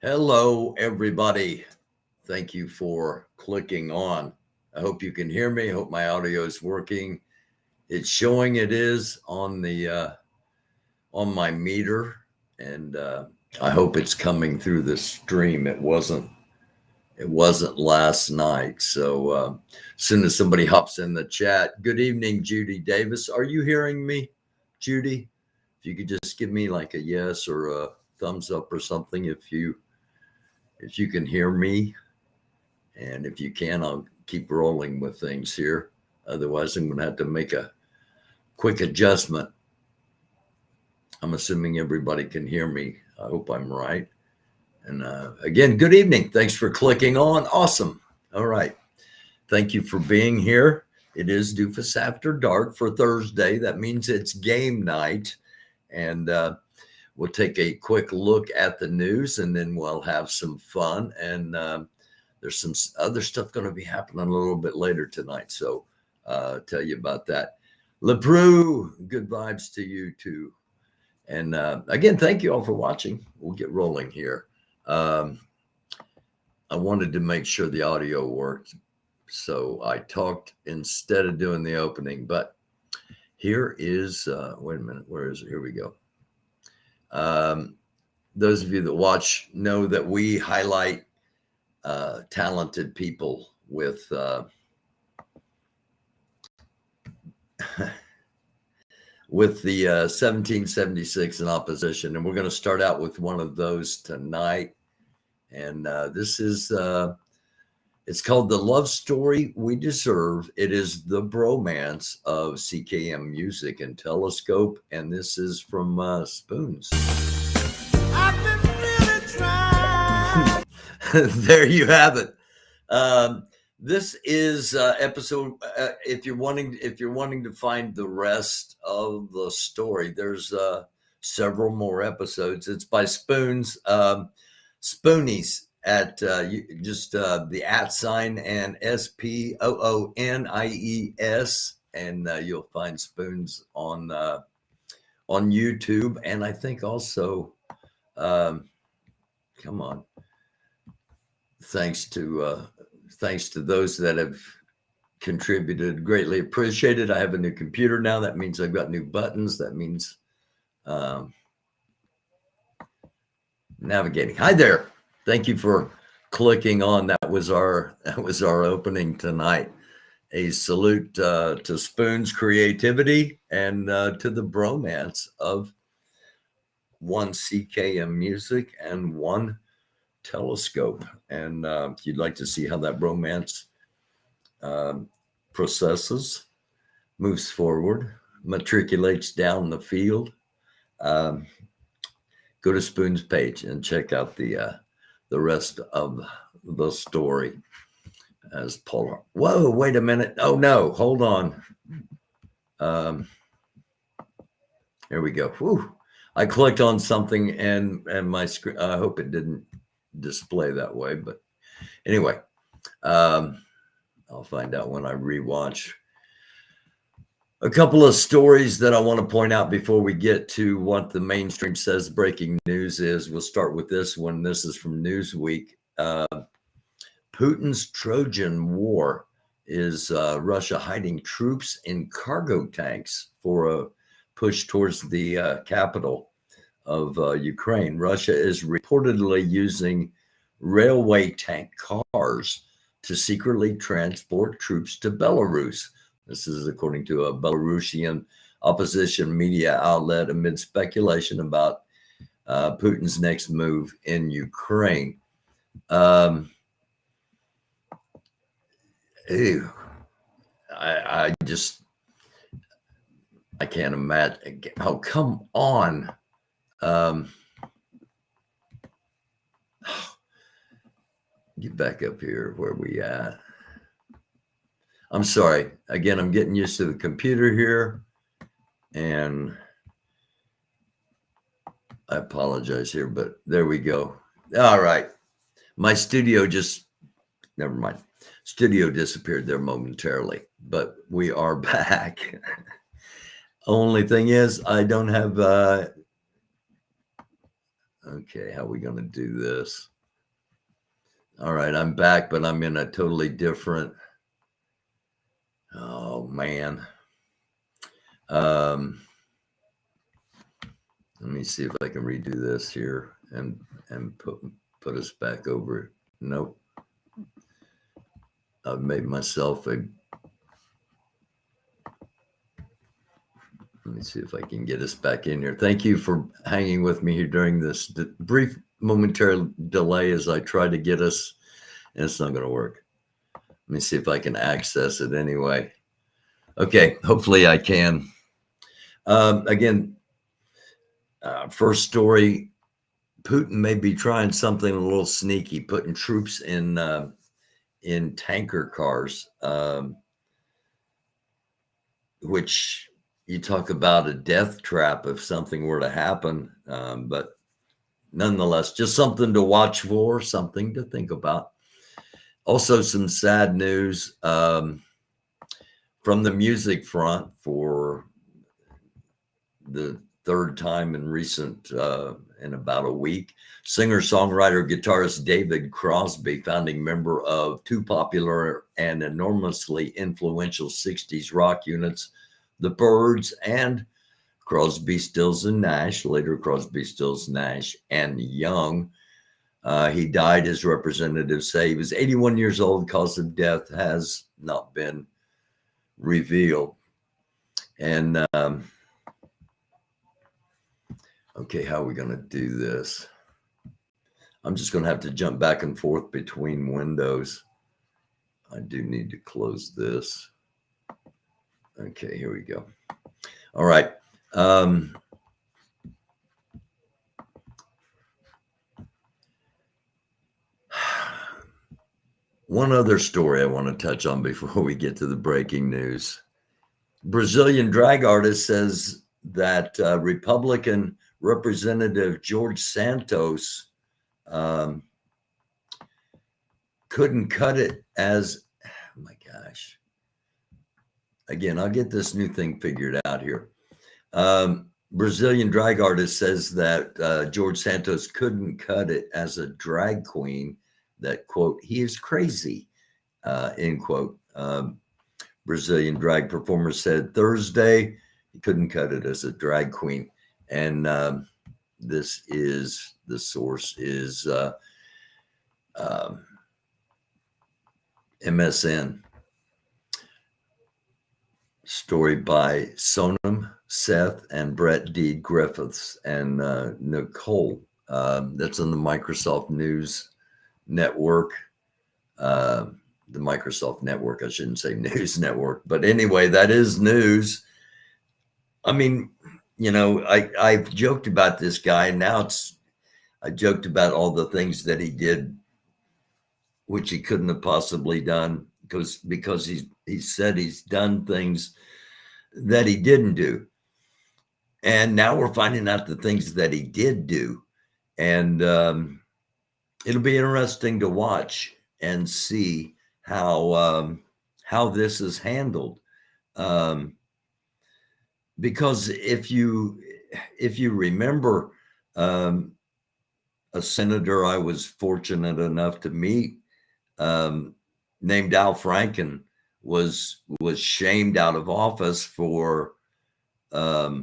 Hello, everybody. Thank you for clicking on. I hope you can hear me. I hope my audio is working. It's showing it is on the on my meter, and I hope it's coming through the stream. It wasn't last night. So as soon as somebody hops in the chat, good evening, Judy Davis. Are you hearing me, Judy? If you could just give me like a yes or a thumbs up or something if you can hear me. And if you can, I'll keep rolling with things here. Otherwise, I'm going to have to make a quick adjustment. I'm assuming everybody can hear me. I hope I'm right. And again, good evening. Thanks for clicking on. Awesome. All right. Thank you for being here. It is Doofus After Dark for Thursday. That means it's game night. And we'll take a quick look at the news, and then we'll have some fun. And there's some other stuff going to be happening a little bit later tonight. So I'll tell you about that. LePreau, good vibes to you too. And again, thank you all for watching. We'll get rolling here. I wanted to make sure the audio worked. So I talked instead of doing the opening, but here is, wait a minute, where is it? Here we go. Those of you that watch know that we highlight talented people with with the 1776 in opposition, and we're going to start out with one of those tonight. And this is it's called The Love Story We Deserve. It is the bromance of CKM Music and Telescope, and this is from Spoons. I've been really trying. There you have it. This is episode. If you're wanting to find the rest of the story, there's several more episodes. It's by Spoons, Spoonies at just the @ and SPOONIES, and you'll find Spoons on YouTube, and I think also, come on, thanks to those that have contributed, greatly appreciated. I have a new computer now. That means I've got new buttons. That means navigating. Hi there. Thank you for clicking on. That was our opening tonight. A salute to Spoon's creativity and to the bromance of one CKM Music and one Telescope. And if you'd like to see how that bromance processes, moves forward, matriculates down the field, go to Spoon's page and check out the rest of the story. As Paul, whoa, wait a minute. Oh no, hold on. Here we go. Whew. I clicked on something and my screen, I hope it didn't display that way, but anyway, I'll find out when I rewatch. A couple of stories that I want to point out before we get to what the mainstream says breaking news is. We'll start with this one. This is from Newsweek. Putin's Trojan War. Is Russia hiding troops in cargo tanks for a push towards the capital of Ukraine? Russia is reportedly using railway tank cars to secretly transport troops to Belarus. This is according to a Belarusian opposition media outlet amid speculation about Putin's next move in Ukraine. I can't imagine. Oh, come on. Get back up here. Where we at? I'm sorry. Again, I'm getting used to the computer here, and I apologize here, but there we go. All right. My studio never mind. Studio disappeared there momentarily, but we are back. Only thing is, I don't have, okay, how are we going to do this? All right, I'm back, but I'm in a totally different. Oh man. Um, Let me see if I can redo this here and put us back over. Nope. I've made myself a. Let me see if I can get us back in here. Thank you for hanging with me here during this brief momentary delay as I try to get us, and it's not going to work. Let me see if I can access it anyway. Okay, hopefully I can. Again, first story, Putin may be trying something a little sneaky, putting troops in tanker cars, which you talk about a death trap if something were to happen. But nonetheless, just something to watch for, something to think about. Also, some sad news from the music front for the third time in in about a week. Singer-songwriter, guitarist David Crosby, founding member of two popular and enormously influential 60s rock units, the Byrds and Crosby, Stills and Nash, later Crosby, Stills, Nash and Young. He died, as representatives say. He was 81 years old. Cause of death has not been revealed. And okay, how are we going to do this? I'm just going to have to jump back and forth between windows. I do need to close this. Okay, here we go. All right. One other story I want to touch on before we get to the breaking news. Brazilian drag artist says that Republican Representative George Santos couldn't cut it as, oh my gosh. Again, I'll get this new thing figured out here. Brazilian drag artist says that George Santos couldn't cut it as a drag queen, that, quote, he is crazy, end quote. Brazilian drag performer said Thursday he couldn't cut it as a drag queen. And this is, the source is MSN. Story by Sonam Seth and Brett D. Griffiths and Nicole. That's on the Microsoft News Network. The Microsoft Network, I shouldn't say News Network, but anyway, that is news. I mean, you know, I've joked about this guy. Now I joked about all the things that he did, which he couldn't have possibly done because he said he's done things that he didn't do. And now we're finding out the things that he did do. And it'll be interesting to watch and see how this is handled. Because if you remember, a senator I was fortunate enough to meet, named Al Franken, was shamed out of office for a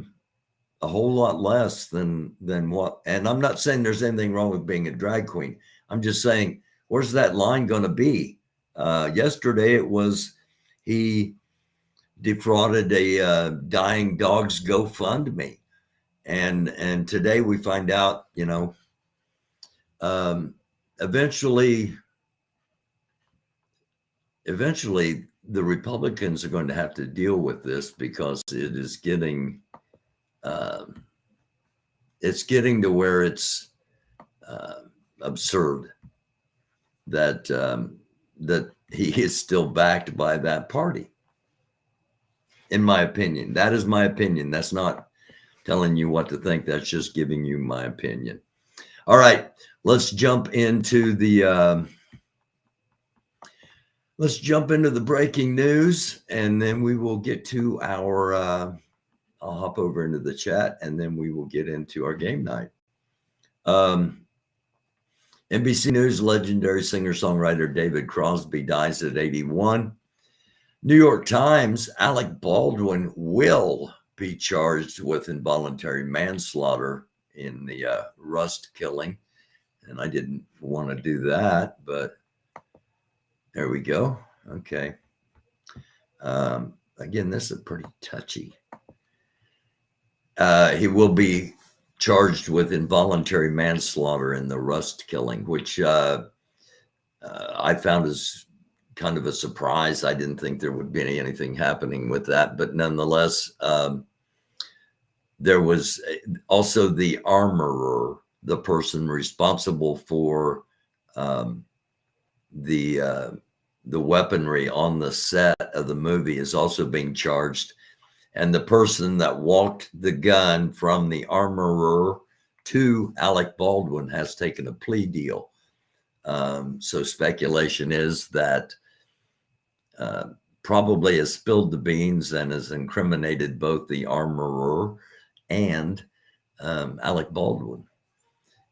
whole lot less than what. And I'm not saying there's anything wrong with being a drag queen. I'm just saying, where's that line going to be? Yesterday it was he defrauded a dying dog's GoFundMe, and today we find out, you know, eventually the Republicans are going to have to deal with this because it is getting to where it's absurd that that he is still backed by that party. In my opinion, that is my opinion. That's not telling you what to think. That's just giving you my opinion. All right, let's jump into the breaking news, and then we will get to our. I'll hop over into the chat, and then we will get into our game night. NBC News legendary singer-songwriter David Crosby dies at 81. New York Times, Alec Baldwin will be charged with involuntary manslaughter in the Rust killing. And I didn't want to do that, but there we go. Okay. Again, this is pretty touchy. He will be charged with involuntary manslaughter in the Rust killing, which I found as kind of a surprise. I didn't think there would be anything happening with that, but nonetheless, there was also the armorer, the person responsible for the weaponry on the set of the movie, is also being charged. And the person that walked the gun from the armorer to Alec Baldwin has taken a plea deal. So speculation is that probably has spilled the beans and has incriminated both the armorer and Alec Baldwin.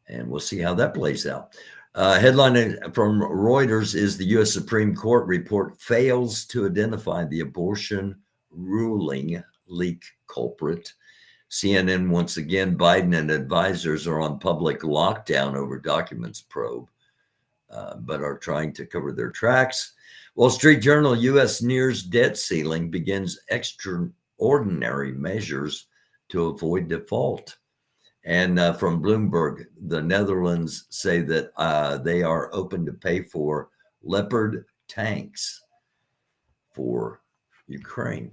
And we'll see how that plays out. Headline from Reuters is the U.S. Supreme Court report fails to identify the abortion ruling leak culprit. CNN once again, Biden and advisors are on public lockdown over documents probe, but are trying to cover their tracks. Wall Street Journal, U.S. nears debt ceiling, begins extraordinary measures to avoid default. And from Bloomberg, the Netherlands say that they are open to pay for Leopard tanks for Ukraine.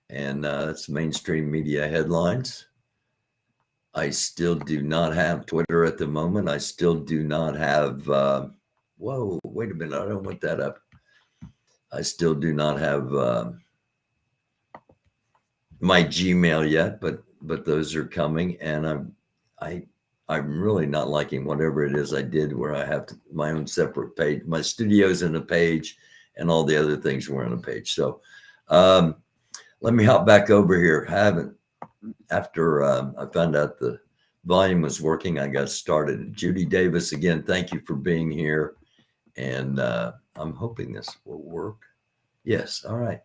And that's mainstream media headlines. I still do not have Twitter at the moment. I still do not have, whoa, wait a minute. I don't want that up. I still do not have my Gmail yet, but those are coming. And I'm really not liking whatever it is I did where I have my own separate page. My studio's in a page and all the other things were on a page. So, let me hop back over here. After I found out the volume was working, I got started. Judy Davis, again, thank you for being here. And I'm hoping this will work. Yes. All right.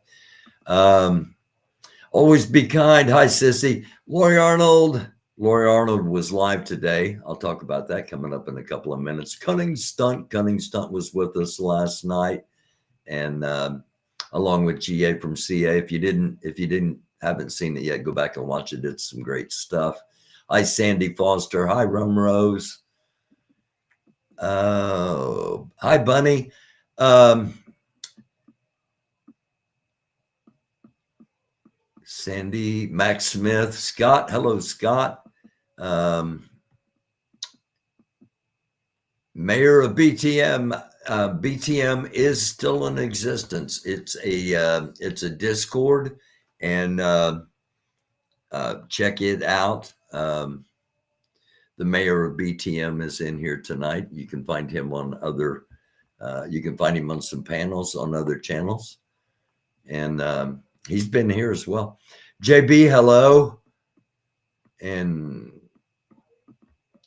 Always be kind. Hi, Sissy. Lori Arnold was live today. I'll talk about that coming up in a couple of minutes. Cunning Stunt was with us last night. And along with GA from CA. If you haven't seen it yet, go back and watch it. It's some great stuff. Hi, Sandy Foster. Hi, Rum Rose. Oh, hi, Bunny. Sandy, Max Smith, Scott. Hello, Scott. Mayor of BTM. BTM is still in existence. It's a Discord, and check it out. The mayor of BTM is in here tonight. You can find him on you can find him on some panels on other channels, and he's been here as well. JB, hello. And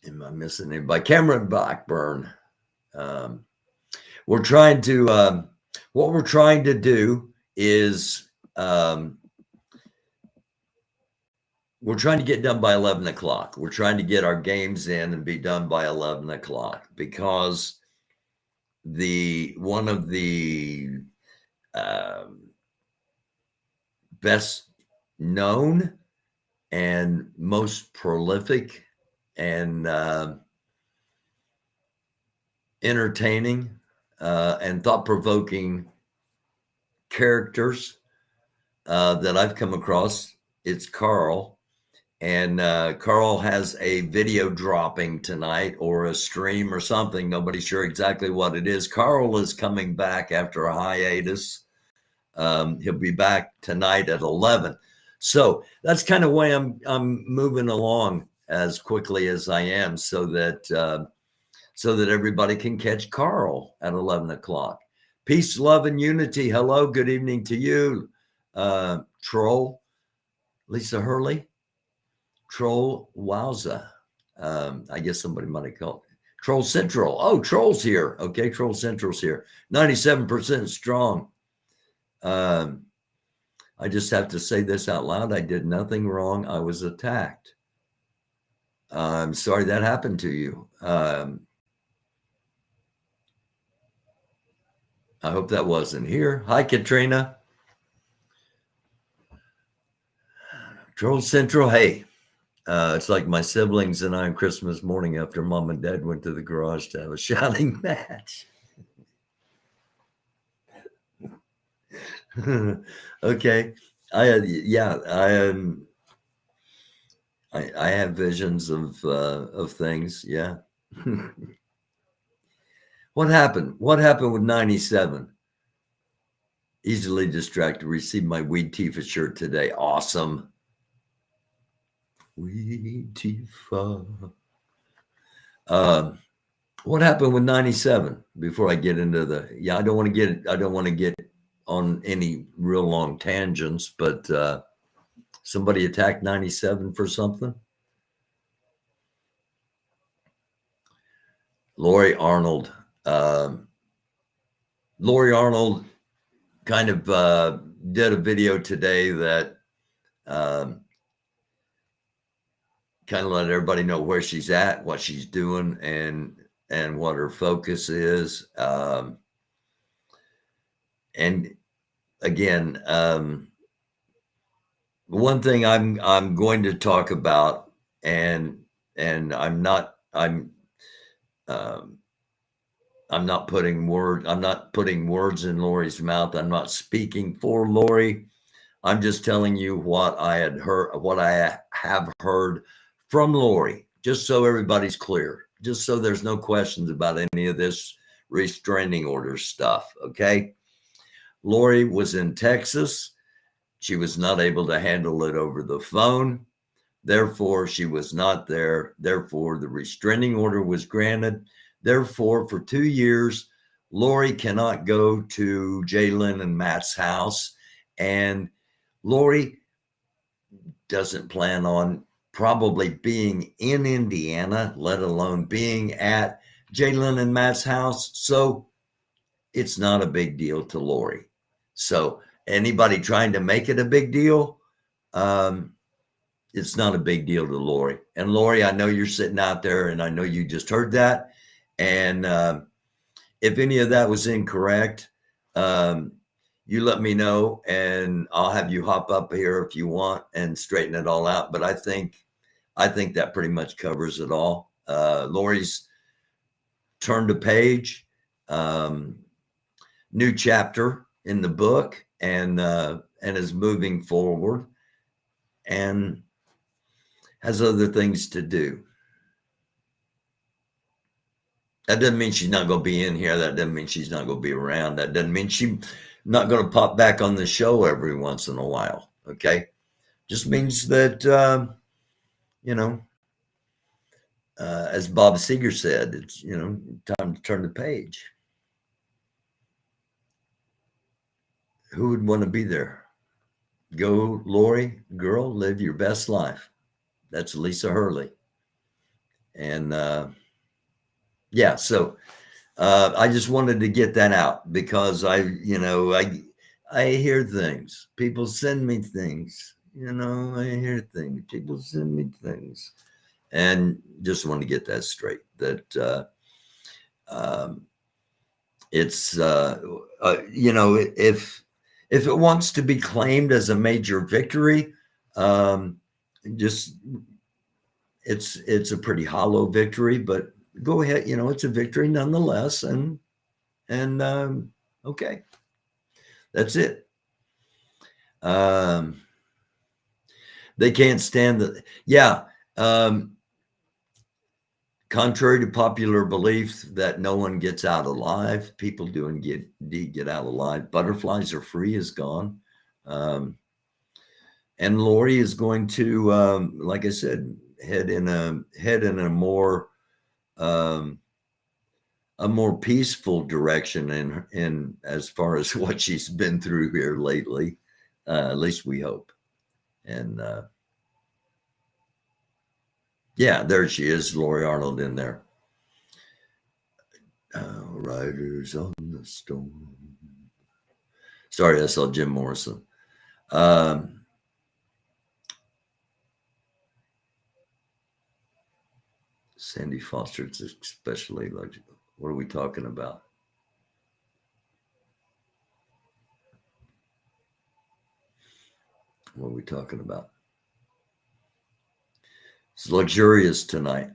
am I missing anybody? Cameron Blackburn. We're trying to, what we're trying to do is we're trying to get done by 11 o'clock. We're trying to get our games in and be done by 11 o'clock because one of the best known and most prolific and entertaining and thought-provoking characters that I've come across. It's Carl. And Carl has a video dropping tonight or a stream or something. Nobody's sure exactly what it is. Carl is coming back after a hiatus. He'll be back tonight at 11. So that's kind of why I'm moving along as quickly as I am so that everybody can catch Carl at 11 o'clock. Peace, love, and unity. Hello, good evening to you, Troll, Lisa Hurley. Troll Wowza. I guess somebody might have called Troll Central. Oh, Troll's here. Okay, Troll Central's here. 97% strong. I just have to say this out loud. I did nothing wrong. I was attacked. I'm sorry that happened to you. I hope that wasn't here. Hi, Katrina. Troll Central. Hey, it's like my siblings and I on Christmas morning after mom and dad went to the garage to have a shouting match. Okay. I have visions of things. Yeah. What happened? What happened with 97? Easily distracted. Received my Weed Tifa shirt today. Awesome. Weed Tifa. What happened with 97? Before I get into I don't want to get on any real long tangents, but somebody attacked 97 for something. Lori Arnold. Lori Arnold kind of did a video today that kind of let everybody know where she's at, what she's doing, and what her focus is. And again, one thing I'm going to talk about, and I'm not putting words in Lori's mouth. I'm not speaking for Lori. I'm just telling you what I have heard from Lori, just so everybody's clear, just so there's no questions about any of this restraining order stuff. Okay. Lori was in Texas. She was not able to handle it over the phone. Therefore, she was not there. Therefore, the restraining order was granted. Therefore, for 2 years, Lori cannot go to Jalen and Matt's house. And Lori doesn't plan on probably being in Indiana, let alone being at Jalen and Matt's house. So it's not a big deal to Lori. So anybody trying to make it a big deal, it's not a big deal to Lori. And Lori, I know you're sitting out there, and I know you just heard that. And if any of that was incorrect, you let me know, and I'll have you hop up here if you want and straighten it all out. But I think that pretty much covers it all. Lori's turned a page, new chapter in the book, and is moving forward and has other things to do. That doesn't mean she's not going to be in here. That doesn't mean she's not going to be around. That doesn't mean she's not going to pop back on the show every once in a while. Okay. Just means that, as Bob Seger said, it's, time to turn the page. Who would want to be there? Go, Lori, girl, live your best life. That's Lisa Hurley. And, so I just wanted to get that out because I hear things. People send me things. I hear things. People send me things, and just want to get that straight. That it's if it wants to be claimed as a major victory, it's a pretty hollow victory, but go ahead. It's a victory nonetheless. And okay, that's it. They can't stand that. Yeah. Contrary to popular belief that no one gets out alive, people do indeed get out alive. Butterflies are free is gone. And Lori is going to, like I said, head in a more peaceful direction in as far as what she's been through here lately. At least we hope. And there she is, Lori Arnold in there. Riders on the storm. Sorry, I saw Jim Morrison. Sandy Foster, it's especially logical. What are we talking about? What are we talking about? It's luxurious tonight.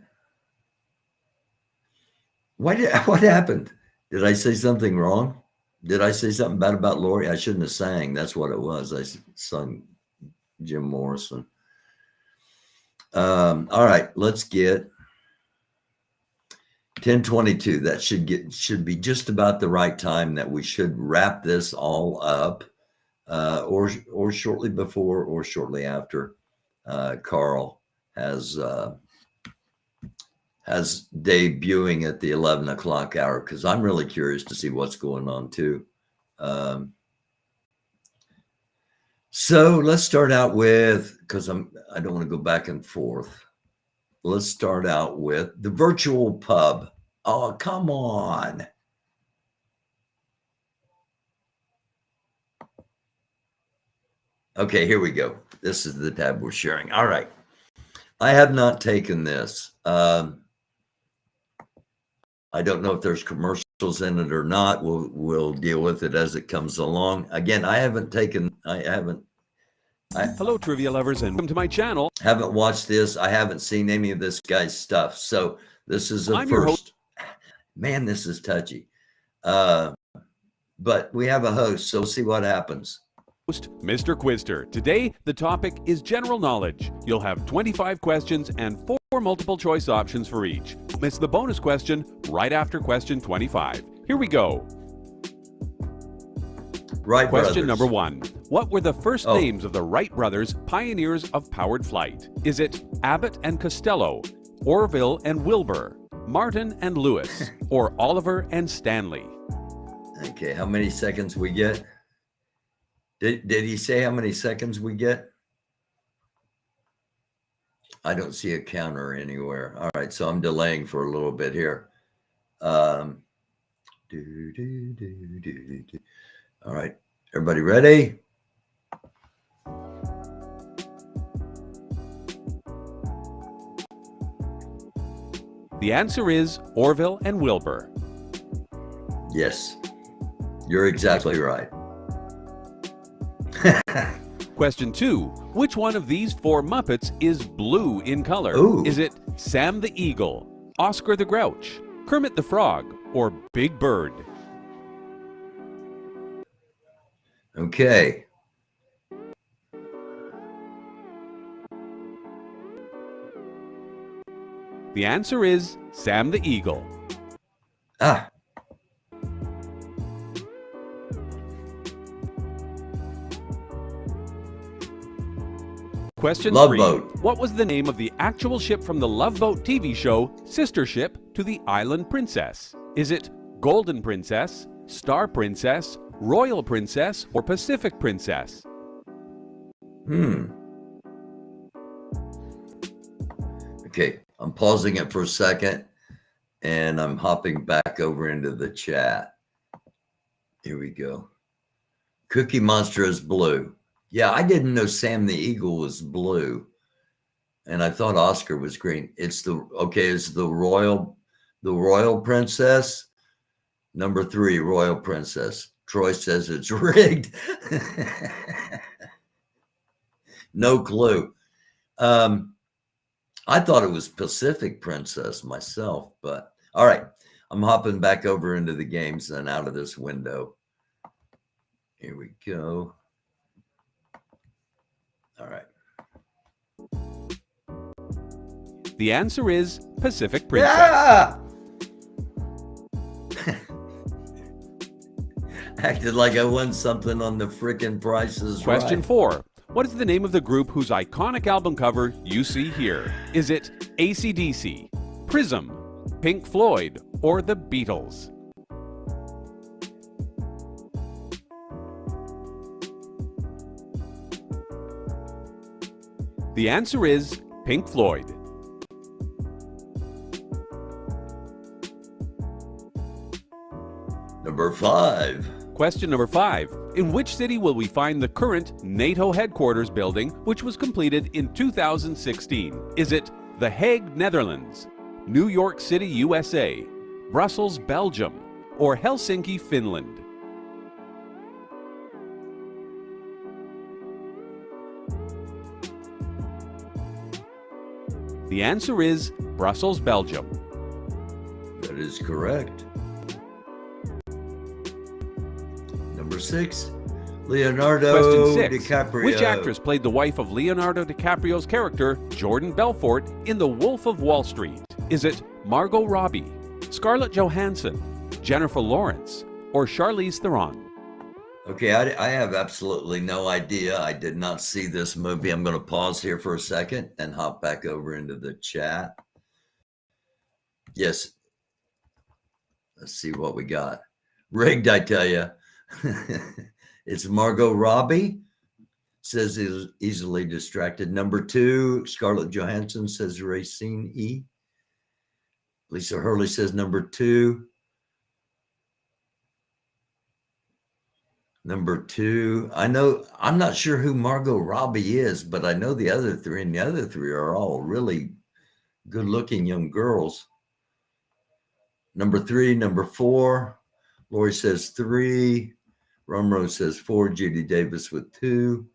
What happened? Did I say something wrong? Did I say something bad about Lori? I shouldn't have sang. That's what it was. I sung Jim Morrison. All right, let's get 10:22. That should be just about the right time that we should wrap this all up, or shortly before or shortly after. Carl has debuting at the 11 o'clock hour, because I'm really curious to see what's going on too. So let's start out with, because I don't want to go back and forth. Let's start out with the virtual pub. Oh, come on. Okay, here we go. This is the tab we're sharing. All right. I have not taken this. I don't know if there's commercials in it or not. We'll deal with it as it comes along. Again, Hello, trivia lovers, and welcome to my channel. Haven't watched this. I haven't seen any of this guy's stuff. So this is a first. Man, this is touchy. But we have a host, so we'll see what happens. Host, Mr. Quister. Today, the topic is general knowledge. You'll have 25 questions and 4 multiple choice options for each. Miss the bonus question right after question 25. Here we go. Wright Question brothers. number 1. What were the first names of the Wright brothers, pioneers of powered flight? Is it Abbott and Costello, Orville and Wilbur, Martin and Lewis, or Oliver and Stanley? Okay, how many seconds we get? Did he say how many seconds we get? I don't see a counter anywhere. All right, so I'm delaying for a little bit here. All right, everybody ready? The answer is Orville and Wilbur. Yes, you're exactly right. Question 2. Which one of these 4 Muppets is blue in color? Ooh. Is it Sam the Eagle, Oscar the Grouch, Kermit the Frog, or Big Bird? Okay. The answer is Sam the Eagle. Ah. Question Love 3. Boat. What was the name of the actual ship from the Love Boat TV show, Sister Ship to the Island Princess? Is it Golden Princess, Star Princess, Royal Princess, or Pacific Princess? Okay, I'm pausing it for a second, and I'm hopping back over into the chat. Here we go. Cookie Monster is blue. Yeah, I didn't know Sam the Eagle was blue, and I thought Oscar was green. It's the Royal Princess. Number 3, Royal Princess. Troy says it's rigged. No clue. I thought it was Pacific Princess myself, but all right. I'm hopping back over into the games and out of this window. Here we go. All right. The answer is Pacific Princess. Yeah! Acted like I won something on the frickin' Price is Right. Question 4. What is the name of the group whose iconic album cover you see here? Is it AC/DC, Prism, Pink Floyd, or the Beatles? The answer is Pink Floyd. number 5. Question number 5. In which city will we find the current NATO headquarters building, which was completed in 2016? Is it The Hague, Netherlands, New York City, USA, Brussels, Belgium, or Helsinki, Finland? The answer is Brussels, Belgium. That is correct. Number 6. Leonardo Question 6. DiCaprio. Which actress played the wife of Leonardo DiCaprio's character, Jordan Belfort, in The Wolf of Wall Street? Is it Margot Robbie, Scarlett Johansson, Jennifer Lawrence, or Charlize Theron? Okay, I have absolutely no idea. I did not see this movie. I'm going to pause here for a second and hop back over into the chat. Yes. Let's see what we got. Rigged, I tell you. It's Margot Robbie. Says is easily distracted. Number 2, Scarlett Johansson, says Racine E. Lisa Hurley says number 2. Number 2. I'm not sure who Margot Robbie is, but I know the other 3, and the other 3 are all really good looking young girls. Number 3, number 4. Lori says 3. Romero says 4. Judy Davis with 2.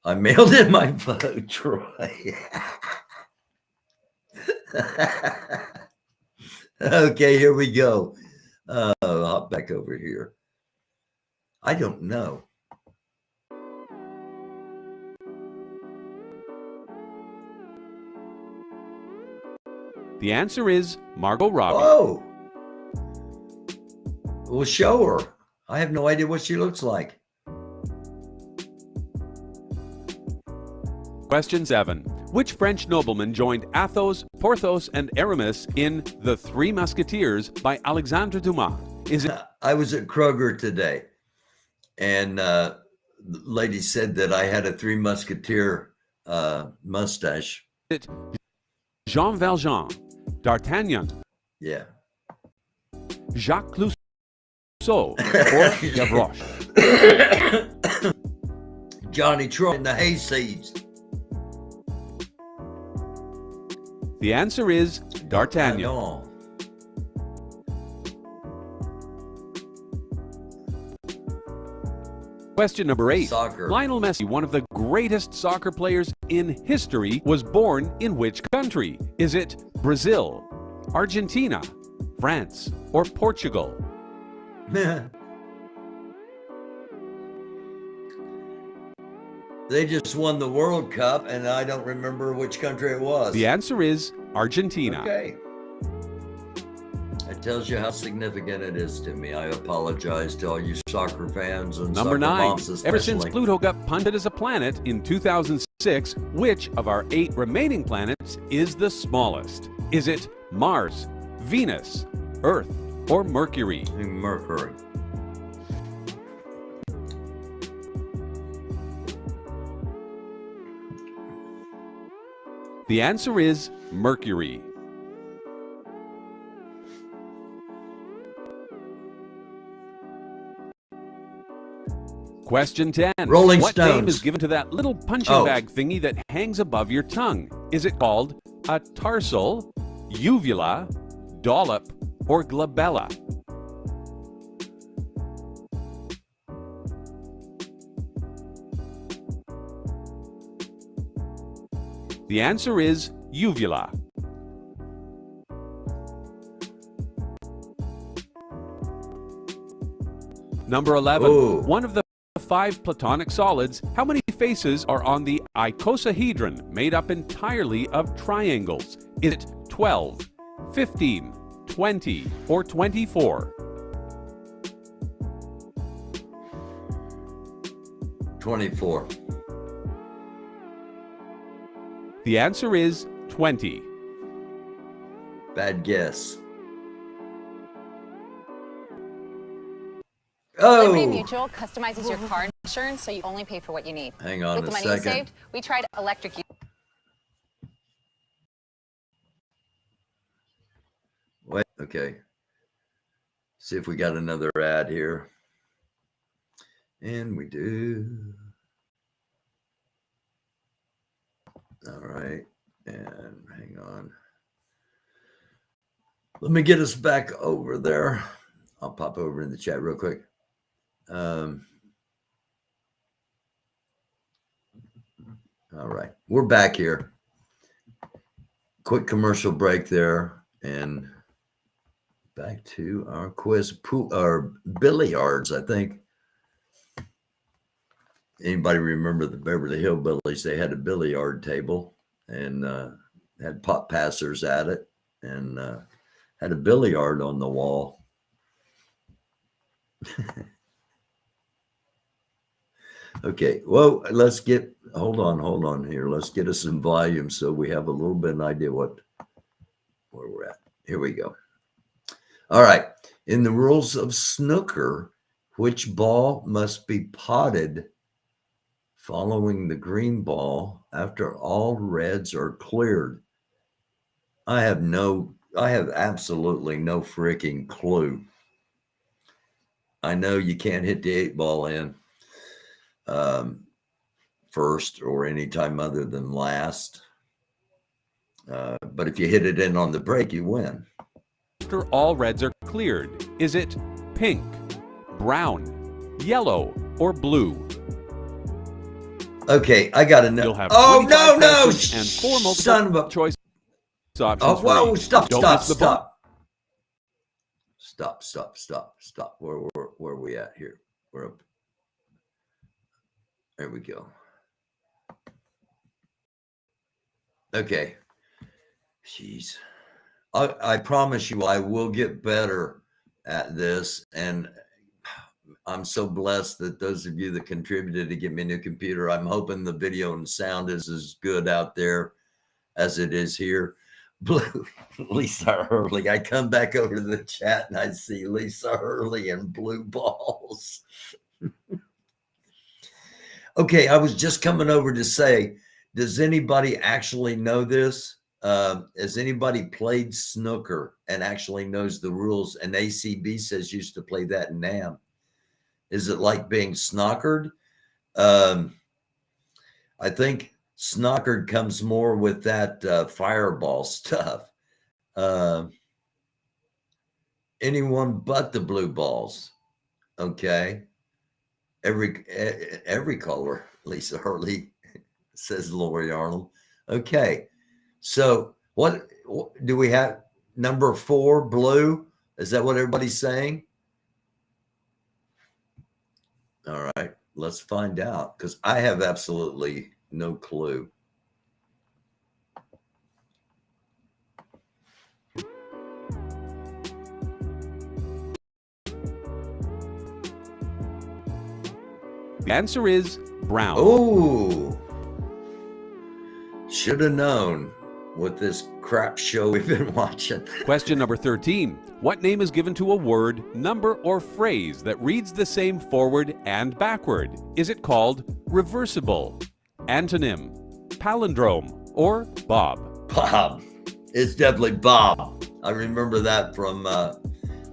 I mailed in my vote, Troy. Okay, here we go. I'll hop back over here. I don't know. The answer is Margot Robbie. Oh. Well, show her. I have no idea what she looks like. Question 7. Which French nobleman joined Athos, Porthos, and Aramis in The Three Musketeers by Alexandre Dumas? Is it? I was at Kroger today, and the lady said that I had a Three Musketeer mustache. It Jean Valjean, D'Artagnan, Yeah. Jacques Clouseau, or Gavroche? Johnny Troy in the hayseeds. The answer is D'Artagnan. No. Question number 8. Soccer. Lionel Messi, one of the greatest soccer players in history, was born in which country? Is it Brazil, Argentina, France, or Portugal? They just won the World Cup, and I don't remember which country it was. The answer is Argentina. Okay. That tells you how significant it is to me. I apologize to all you soccer fans and Number soccer 9. moms especially. Ever since Pluto got punted as a planet in 2006, which of our 8 remaining planets is the smallest? Is it Mars, Venus, Earth, or Mercury? Mercury. The answer is Mercury. Question 10. Rolling What name Stones. is given to that little punching bag thingy that hangs above your tongue? Is it called a tarsal, uvula, dollop, or glabella? The answer is uvula. Number 11. Ooh. One of the 5 platonic solids, how many faces are on the icosahedron made up entirely of triangles? Is it 12, 15, 20, or 24? 24. The answer is 20. Bad guess. Liberty Oh, Mutual customizes your car insurance so you only pay for what you need. hang on With a the money you second. saved, we tried electric. Wait, okay. See if we got another ad here. And we do. All right. And hang on. Let me get us back over there. I'll pop over in the chat real quick. All right. We're back here. Quick commercial break there. And back to our quiz, or billiards, I think. Anybody remember the Beverly Hillbillies? They had a billiard table and had pot passers at it and had a billiard on the wall. Okay, well, hold on here. Let's get us some volume so we have a little bit of an idea where we're at. Here we go. All right. In the rules of snooker, which ball must be potted following the green ball after all reds are cleared? I have absolutely no freaking clue. I know you can't hit the 8-ball in first or any time other than last. But if you hit it in on the break, you win. After all reds are cleared, is it pink, brown, yellow, or blue? Okay, I got to know. You'll have Oh, 25 no, questions and 4 multiple son of a choice options. Oh, whoa, for each. stop. Don't miss the ball. Stop. Where are we at here? We're up. There we go. Okay. Jeez. I promise you I will get better at this. And I'm so blessed that those of you that contributed to get me a new computer, I'm hoping the video and sound is as good out there as it is here. Blue, Lisa Hurley. I come back over to the chat and I see Lisa Hurley and blue balls. Okay, I was just coming over to say, does anybody actually know this? Has anybody played snooker and actually knows the rules? And ACB says used to play that in NAM. Is it like being snookered? I think snookered comes more with that fireball stuff. Anyone but the blue balls. Okay. Every color, Lisa Hurley, says Lori Arnold. Okay. So what do we have? Number 4, blue. Is that what everybody's saying? All right, let's find out because I have absolutely no clue. The answer is brown. Oh, should have known with this crap show we've been watching. Question number 13. What name is given to a word, number, or phrase that reads the same forward and backward? Is it called reversible, antonym, palindrome, or Bob? Bob. It's definitely Bob. I remember that from, I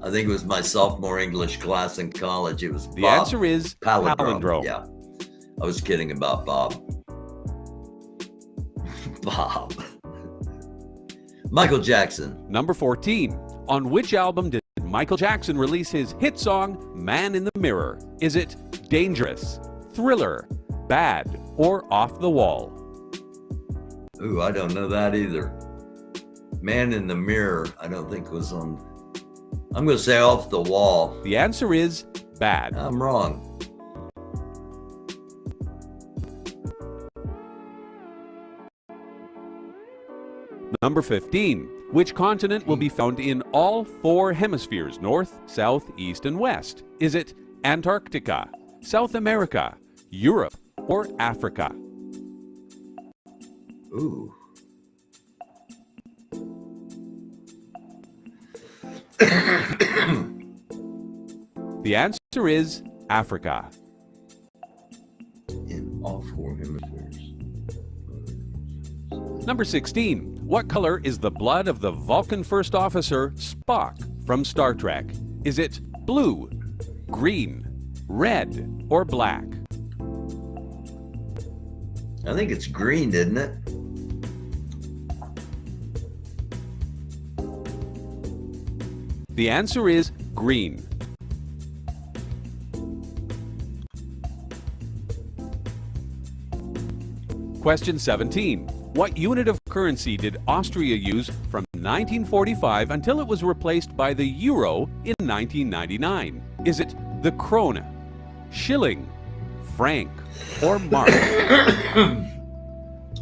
think it was my sophomore English class in college. It was Bob. The answer is palindrome. Yeah. I was kidding about Bob. Bob. Michael Jackson. Number 14. On which album did Michael Jackson release his hit song, Man in the Mirror? Is it Dangerous, Thriller, Bad, or Off the Wall? Ooh, I don't know that either. Man in the Mirror, I don't think was on. I'm going to say Off the Wall. The answer is Bad. I'm wrong. Number 15. Which continent will be found in all 4 hemispheres, north, south, east, and west? Is it Antarctica, South America, Europe, or Africa? Ooh. The answer is Africa. In all 4 hemispheres. Number 16. What color is the blood of the Vulcan first officer Spock from Star Trek? Is it blue, green, red, or black? I think it's green, isn't it? The answer is green. Question 17. What unit of currency did Austria use from 1945 until it was replaced by the euro in 1999? Is it the krone, shilling, franc, or mark?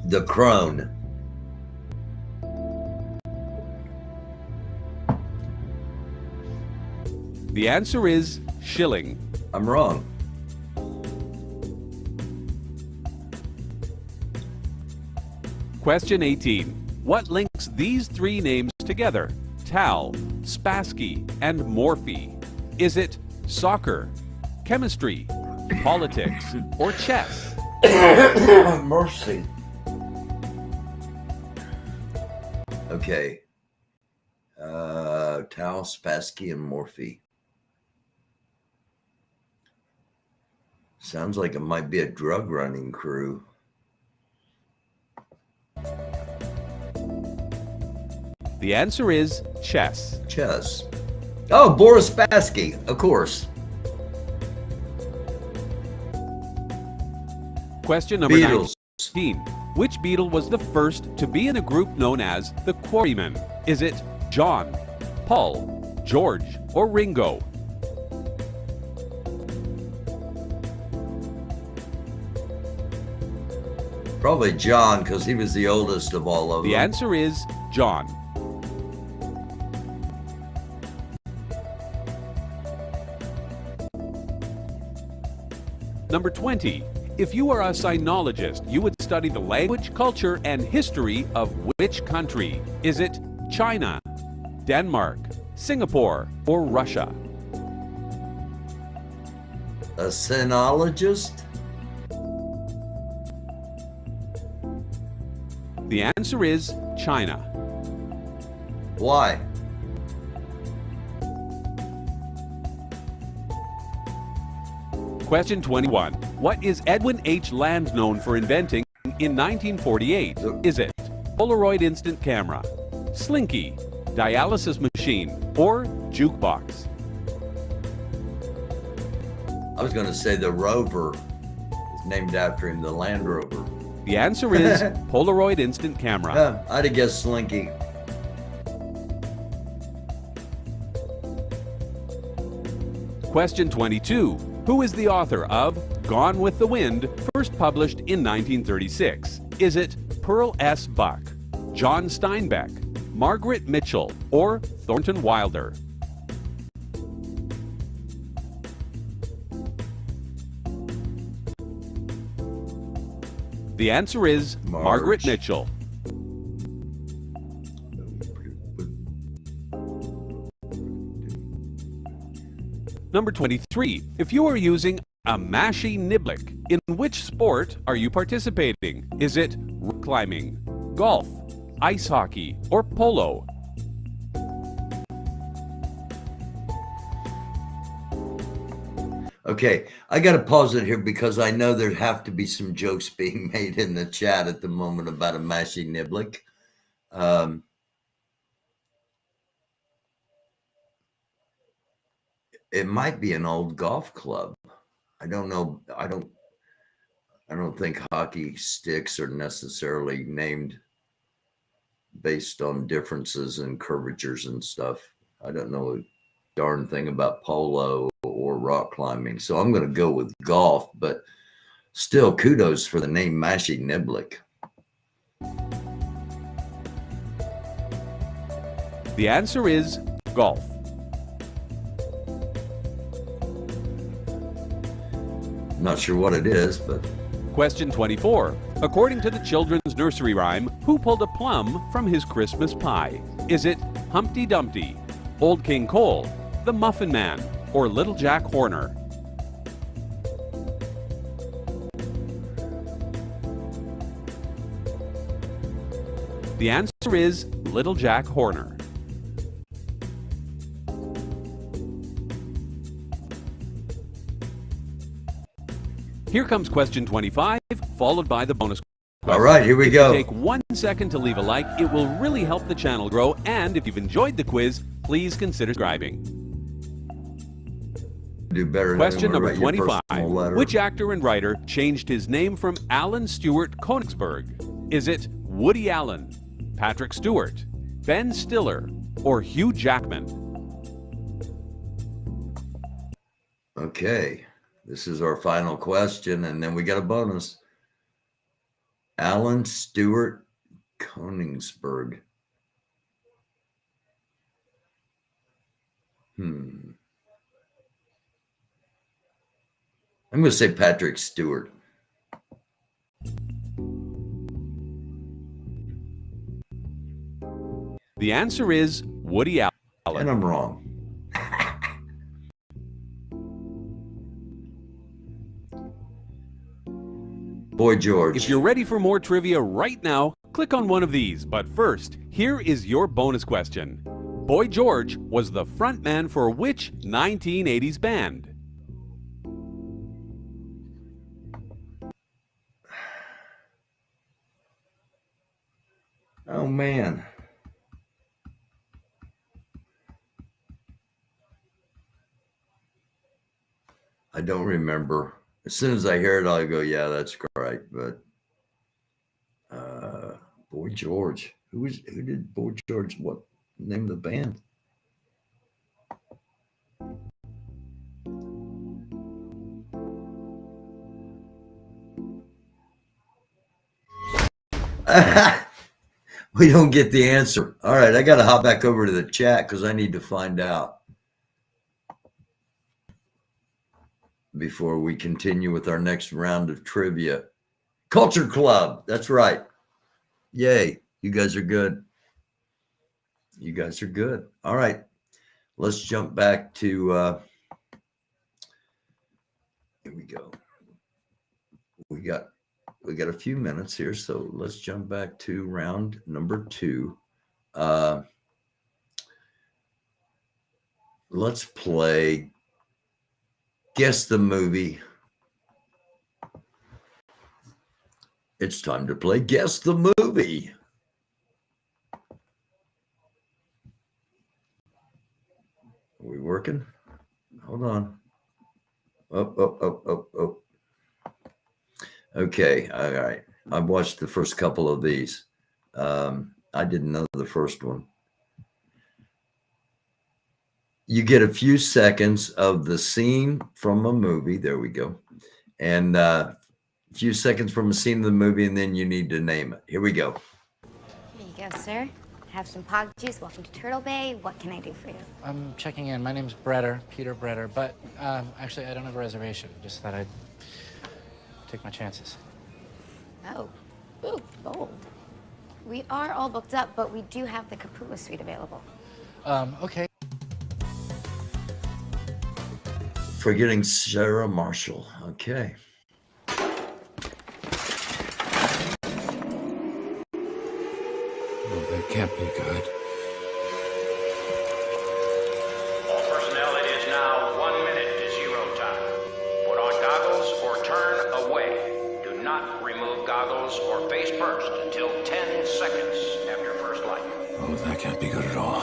The krone. The answer is shilling. I'm wrong. Question 18. What links these three names together? Tal, Spassky, and Morphy. Is it soccer, chemistry, politics, or chess? Mercy. Okay. Tal, Spassky, and Morphy. Sounds like it might be a drug running crew. The answer is chess. Chess. Oh, Boris Spassky, of course. Question number Beatles. 19. Which Beatle was the first to be in a group known as the Quarrymen? Is it John, Paul, George, or Ringo? Probably John, because he was the oldest of all of them. The answer is John. Number 20. If you are a sinologist, you would study the language, culture, and history of which country? Is it China, Denmark, Singapore, or Russia? A sinologist? The answer is China. Why? Question 21. What is Edwin H. Land known for inventing in 1948? Is it Polaroid instant camera, Slinky, dialysis machine, or jukebox? I was going to say the Rover is named after him, the Land Rover. The answer is Polaroid instant camera. I'd have guessed Slinky. Question 22. Who is the author of Gone with the Wind, first published in 1936? Is it Pearl S. Buck, John Steinbeck, Margaret Mitchell, or Thornton Wilder? The answer is Margaret Mitchell. Number 23. If you are using a mashie niblick, in which sport are you participating? Is it rock climbing, golf, ice hockey, or polo? Okay, I got to pause it here because I know there have to be some jokes being made in the chat at the moment about a mashie niblick. It might be an old golf club. I don't know. I don't think hockey sticks are necessarily named based on differences in curvatures and stuff. I don't know a darn thing about polo or rock climbing. So I'm going to go with golf, but still kudos for the name mashie niblick. The answer is golf. Not sure what it is, but... Question 24. According to the children's nursery rhyme, who pulled a plum from his Christmas pie? Is it Humpty Dumpty, Old King Cole, the Muffin Man, or Little Jack Horner? The answer is Little Jack Horner. Here comes question 25, followed by the bonus question. All right, here we If go. you take 1 second to leave a like, it will really help the channel grow. And if you've enjoyed the quiz, please consider subscribing. Do better. Question than number write your 25. personal letter. Which actor and writer changed his name from Alan Stewart Konigsberg? Is it Woody Allen, Patrick Stewart, Ben Stiller, or Hugh Jackman? Okay, this is our final question, and then we got a bonus. Alan Stewart Koningsberg. I'm going to say Patrick Stewart. The answer is Woody Allen. And I'm wrong. Boy George. If you're ready for more trivia right now, click on one of these. But first, here is your bonus question. Boy George was the frontman for which 1980s band? Oh, man. I don't remember. As soon as I hear it, I'll go, yeah, that's right. But Boy George. Who did Boy George? What name of the band? We don't get the answer. All right, I got to hop back over to the chat because I need to find out before we continue with our next round of trivia. Culture Club. That's right. Yay. You guys are good. You guys are good. All right. Let's jump back to here we go. We got a few minutes here, so let's jump back to round number 2. Let's play Guess the Movie. It's time to play Guess the Movie. Are we working? Hold on. Oh. Okay, all right. I watched the first couple of these. I didn't know the first one. You get a few seconds of the scene from a movie. There we go. And a few seconds from a scene of the movie, and then you need to name it. Here we go. Here you go, sir. Have some pog juice. Welcome to Turtle Bay. What can I do for you? I'm checking in. My name's Bretter, Peter Bretter, but actually I don't have a reservation. Just thought I'd take my chances. Oh, ooh, bold. We are all booked up, but we do have the Kapua suite available. Okay. Forgetting Sarah Marshall. Okay. That can't be good. All personnel, it is now 1 minute to 0 time. Put on goggles or turn away. Do not remove goggles or face first until 10 seconds after your first light. Oh, that can't be good at all.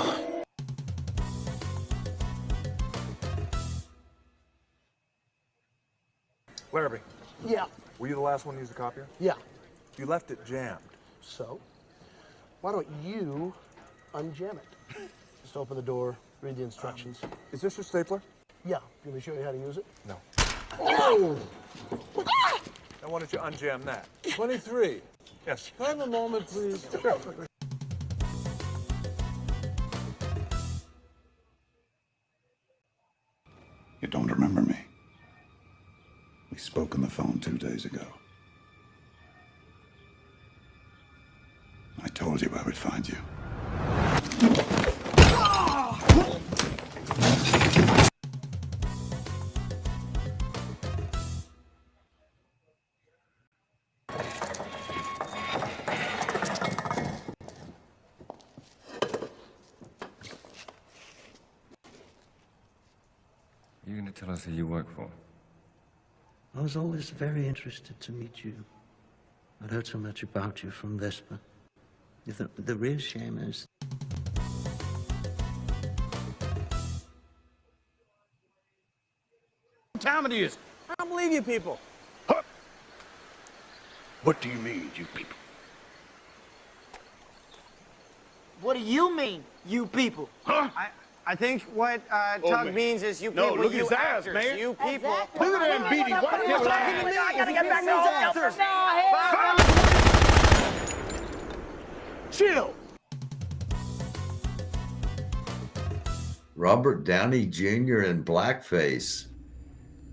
Larrabee, Yeah, were you the last one to use the copier? yeah. You left it jammed. So, why don't you unjam it? Just open the door, read the instructions. Is this your stapler? Yeah, can we show you how to use it? No. Oh! Now why don't you unjam that? 23. Yes. Can I have a moment, please? Sure. You don't remember me? We spoke on the phone 2 days ago. I told you I would find you. You're gonna tell us who you work for? I was always very interested to meet you. I'd heard so much about you from Vespa. The real shame is... What time it is? I don't believe you people. Huh? What do you mean, you people? What do you mean, you people? Huh? I think what Tug means is you people, look at you his eyes, actors, man. you people. Look at him, Beatty. Why are you talking to me? I gotta get back to the answers. Chill. Robert Downey Jr. in blackface.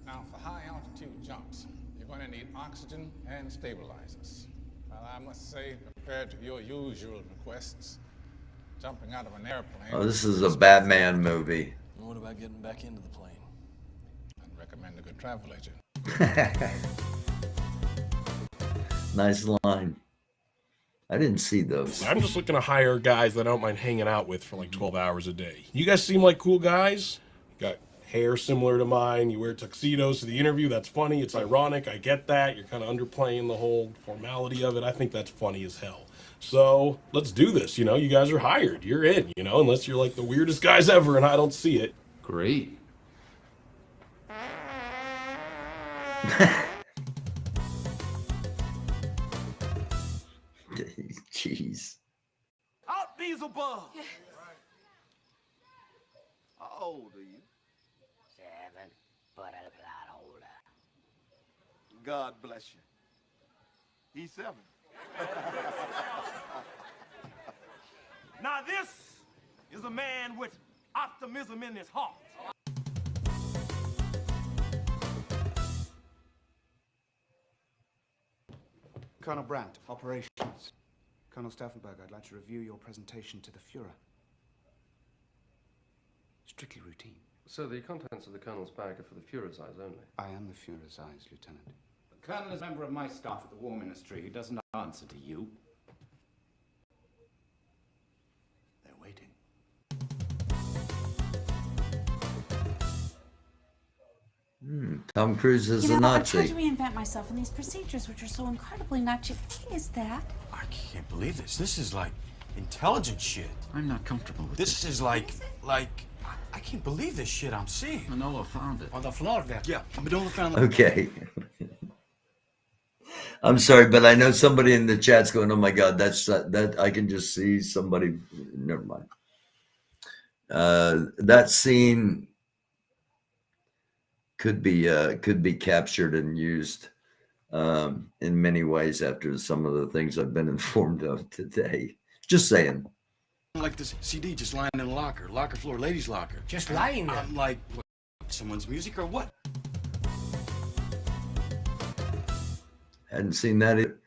Now, for high altitude jumps, you're going to need oxygen and stabilizers. Well, I must say, compared to your usual requests, jumping out of an airplane. Oh, this is a Batman movie. What about getting back into the plane? I'd recommend a good travel agent. Nice line. I didn't see those. I'm just looking to hire guys that I don't mind hanging out with for like 12 hours a day. You guys seem like cool guys. You got hair similar to mine. You wear tuxedos to the interview. That's funny. It's ironic. I get that. You're kind of underplaying the whole formality of it. I think that's funny as hell. So let's do this. You know, you guys are hired. You're in, you know, unless you're like the weirdest guys ever and I don't see it. Great. Jeez. Out Beelzebub. How old are you? 7, but I look a lot older. God bless you. He's 7. Now this is a man with optimism in his heart. Colonel Brandt, operations. Colonel Stauffenberg, I'd like to review your presentation to the Fuhrer. Strictly routine. So the contents of the Colonel's bag are for the Fuhrer's eyes only? I am the Fuhrer's eyes, Lieutenant. The Colonel is a member of my staff at the War Ministry. He doesn't answer to you. They're waiting. Tom Cruise is You a know, Nazi. I've tried to reinvent myself in these procedures, which are so incredibly Nazi. What is that? I can't believe this. This is like intelligent shit. I'm not comfortable with This is like, I can't believe this shit I'm seeing. Manolo found it. On the floor there. Yeah, Manolo found it. Okay. I'm sorry, but I know somebody in the chat's going, "Oh my God, that I can just see somebody." Never mind. That scene could be captured and used in many ways after some of the things I've been informed of today. Just saying. Like this CD just lying in a locker floor, ladies' locker. Just lying there. I'm like, what, someone's music or what? Hadn't seen that either.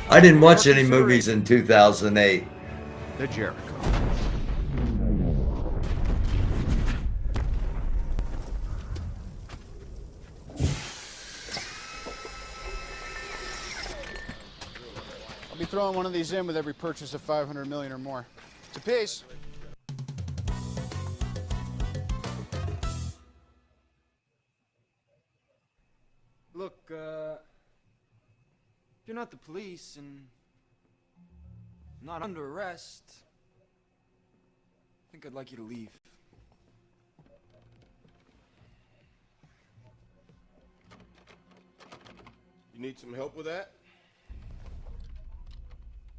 I didn't watch any movies in 2008. The Jericho. I'll be throwing one of these in with every purchase of 500 million or more. It's a piece. Look, if you're not the police and not under arrest, I think I'd like you to leave. You need some help with that?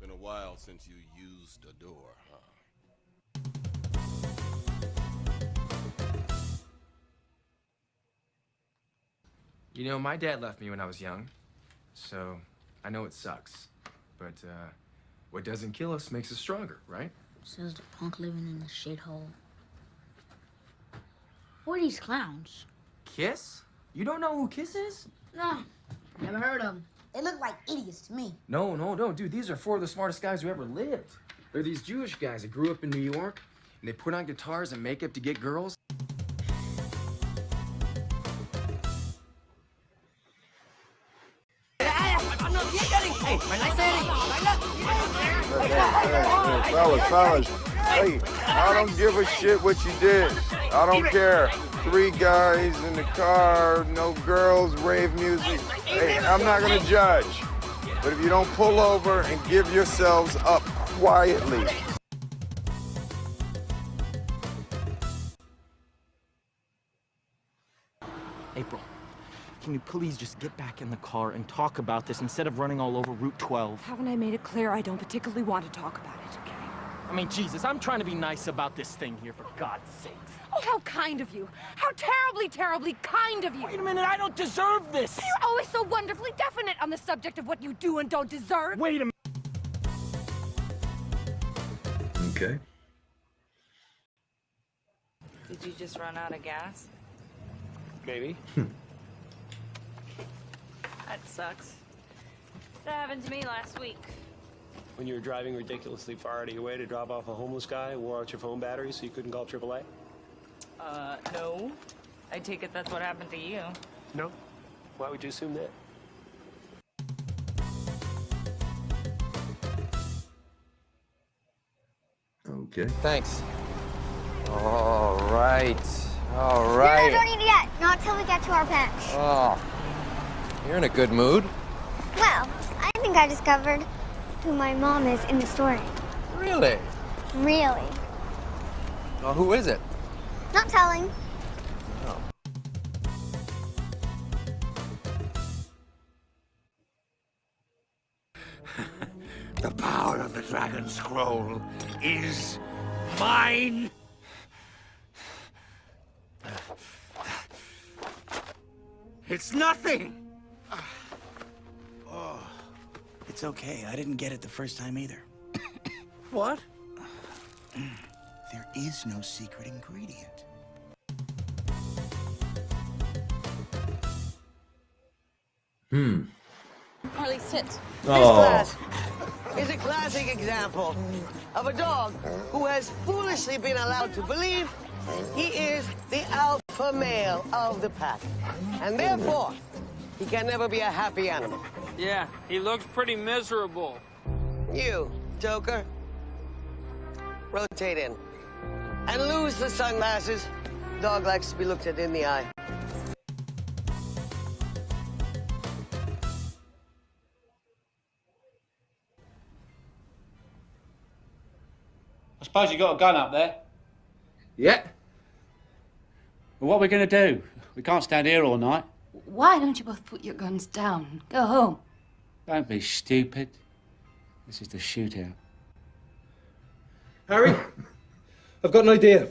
Been a while since you used a door, huh? You know, my dad left me when I was young, so I know it sucks. But what doesn't kill us makes us stronger, right? Says the punk living in the shithole. Who are these clowns? Kiss? You don't know who Kiss is? No, never heard of them. They look like idiots to me. No, dude. These are 4 of the smartest guys who ever lived. They're these Jewish guys that grew up in New York, and they put on guitars and makeup to get girls. Fellas, hey, I don't give a shit what you did. I don't care. 3 guys in the car, no girls, rave music. Hey, I'm not gonna judge. But if you don't pull over and give yourselves up quietly. April, can you please just get back in the car and talk about this instead of running all over Route 12? Haven't I made it clear I don't particularly want to talk about it, okay? I mean, Jesus, I'm trying to be nice about this thing here, for God's sake. Oh, how kind of you. How terribly, terribly kind of you. Wait a minute, I don't deserve this. You're always so wonderfully definite on the subject of what you do and don't deserve. Wait a minute. Okay. Did you just run out of gas? Maybe. That sucks. That happened to me last week. When you were driving ridiculously far out of your way to drop off a homeless guy, wore out your phone battery so you couldn't call AAA? No. I take it that's what happened to you. No. Why would you assume that? Okay. Thanks. All right. All No, right. don't eat it yet. Not till we get to our bench. Oh, you're in a good mood. Well, I think I discovered who my mom is in the story. Really? Really. Well, who is it? Not telling. Oh. The power of the Dragon Scroll is mine. It's nothing. Oh, it's okay. I didn't get it the first time either. What? There is no secret ingredient. Harley, sit. Oh. This class is a classic example of a dog who has foolishly been allowed to believe he is the alpha male of the pack. And therefore, he can never be a happy animal. Yeah, he looks pretty miserable. You, Joker, rotate in. And lose the sunglasses. Dog likes to be looked at in the eye. I suppose you got a gun up there? Yeah. Well, what are we going to do? We can't stand here all night. Why don't you both put your guns down and go home? Don't be stupid. This is the shootout. Harry, I've got an idea.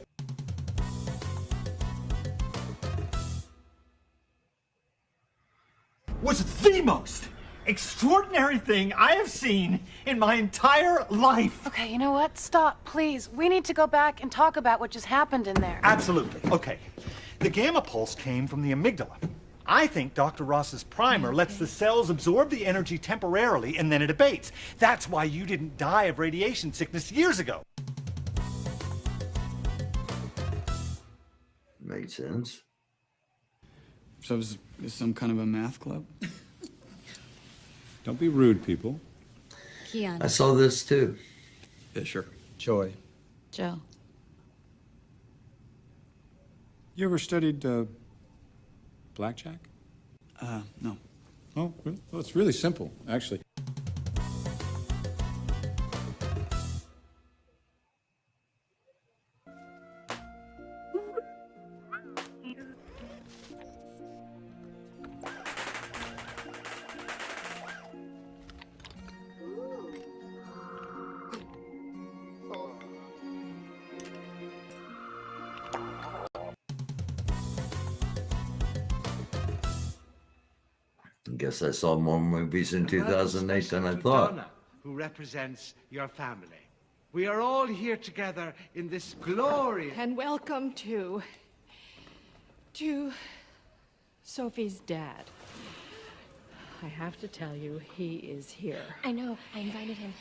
Was the most extraordinary thing I have seen in my entire life. Okay, you know what? Stop, please. We need to go back and talk about what just happened in there. Absolutely. Okay. The gamma pulse came from the amygdala. I think Dr. Ross's primer lets the cells absorb the energy temporarily and then it abates. That's why you didn't die of radiation sickness years ago. Makes sense. So is some kind of a math club? Don't be rude, people. Keon. I saw this too. Fisher. Joy. Joe. You ever studied blackjack? No. Oh, well, it's really simple, actually. Guess I saw more movies in 2008 than I thought. Donna, who represents your family. We are all here together in this glorious... And welcome to Sophie's dad. I have to tell you, he is here. I know. I invited him.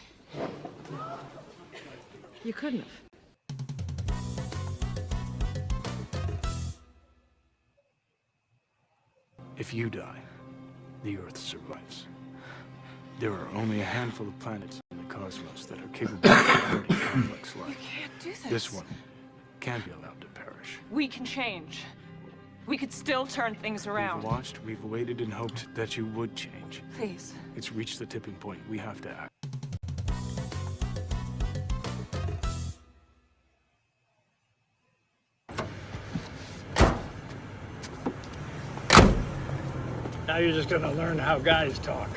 You couldn't have. If you die, the Earth survives. There are only a handful of planets in the cosmos that are capable of supporting complex life. You can't do this. This one can't be allowed to perish. We can change. We could still turn things around. We've watched, we've waited and hoped that you would change. Please. It's reached the tipping point. We have to act. Now you're just gonna learn how guys talk.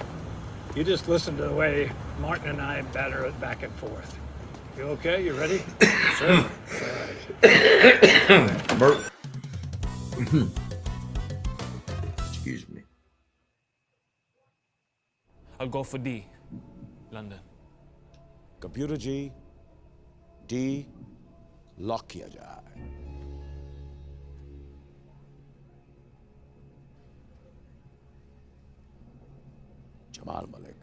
You just listen to the way Martin and I batter it back and forth. You okay? You ready? Sure. Bert. Excuse me. I'll go for D. London. Computer G. D. Lock kiya jaye. Jamal Malik.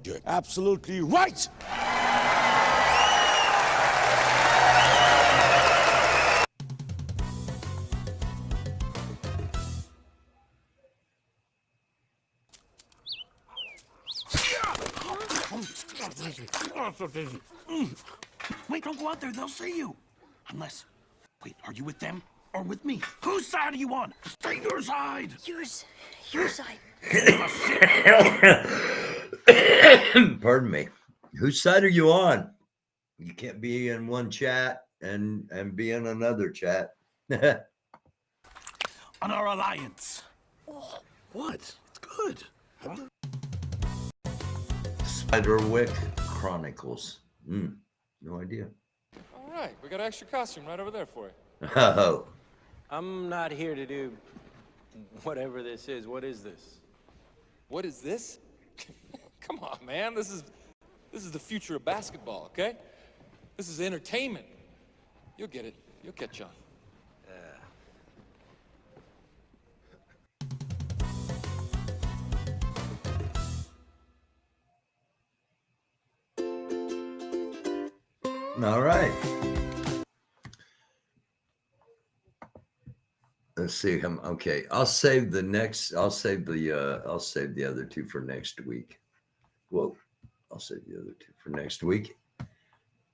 You're absolutely right! Wait, don't go out there. They'll see you. Unless, wait, are you with them or with me? Whose side are you on? Stay your side. Yours. Your side. Pardon me. Whose side are you on? You can't be in one chat and be in another chat. On our alliance. Oh, what? It's good. Spiderwick Chronicles. No idea. All right, we got an extra costume right over there for you. Oh. I'm not here to do whatever this is. What is this? What is this? Come on, man. This is the future of basketball, okay? This is entertainment. You'll get it. You'll catch on. All right. Let's see. Okay. I'll save the other two for next week. Whoa. I'll save the other two for next week.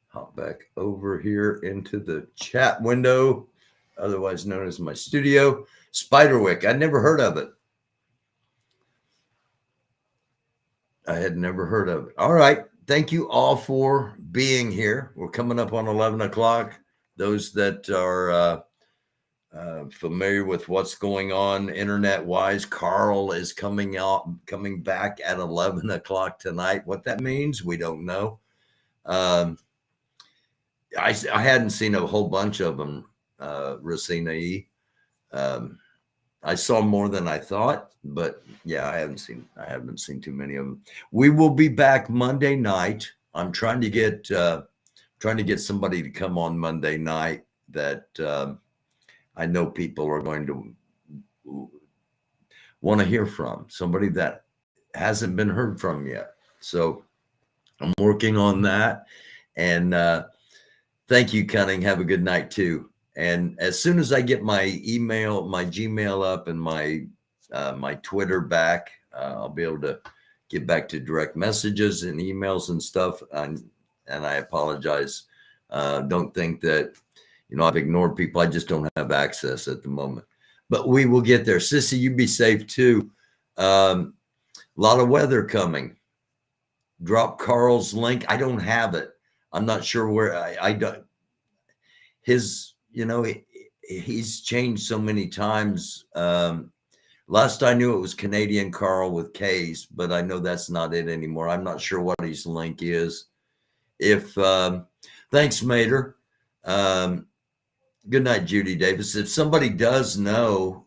Hop back over here into the chat window, otherwise known as my studio. Spiderwick. I'd never heard of it. I had never heard of it. All right. Thank you all for being here. We're coming up on 11 o'clock. Those that are familiar with what's going on internet-wise, Carl is coming back at 11 o'clock tonight. What that means, we don't know. I hadn't seen a whole bunch of them, Racina E. I saw more than I thought, but yeah, I haven't seen too many of them. We will be back Monday night. I'm trying to get somebody to come on Monday night that I know people are going to want to hear from, somebody that hasn't been heard from yet. So I'm working on that. And thank you, Cunning. Have a good night too. And as soon as I get my email, my Gmail up and my Twitter back, I'll be able to get back to direct messages and emails and stuff. And I apologize. Don't think that, I've ignored people. I just don't have access at the moment. But we will get there. Sissy, you be safe too. A lot of weather coming. Drop Carl's link. I don't have it. I'm not sure where I don't. His, he's changed so many times. Last I knew it was Canadian Carl with K's, but I know that's not it anymore. I'm not sure what his link is. Thanks, Mater. Good night, Judy Davis. If somebody does know,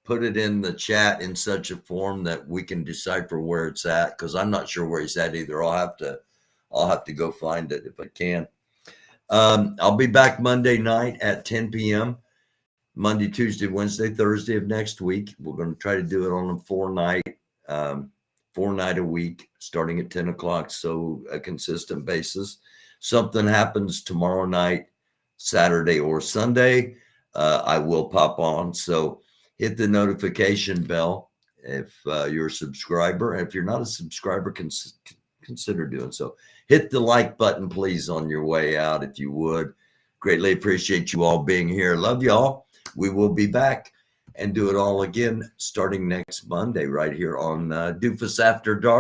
put it in the chat in such a form that we can decipher where it's at, because I'm not sure where he's at either. I'll have to go find it if I can. I'll be back Monday night at 10 p.m. Monday, Tuesday, Wednesday, Thursday of next week. We're going to try to do it on a 4-night a week, starting at 10 o'clock. So a consistent basis. Something happens tomorrow night, Saturday or Sunday, I will pop on. So hit the notification bell if you're a subscriber. If you're not a subscriber, consider doing so. Hit the like button, please, on your way out, if you would. Greatly appreciate you all being here. Love y'all. We will be back and do it all again starting next Monday right here on Doofus After Dark.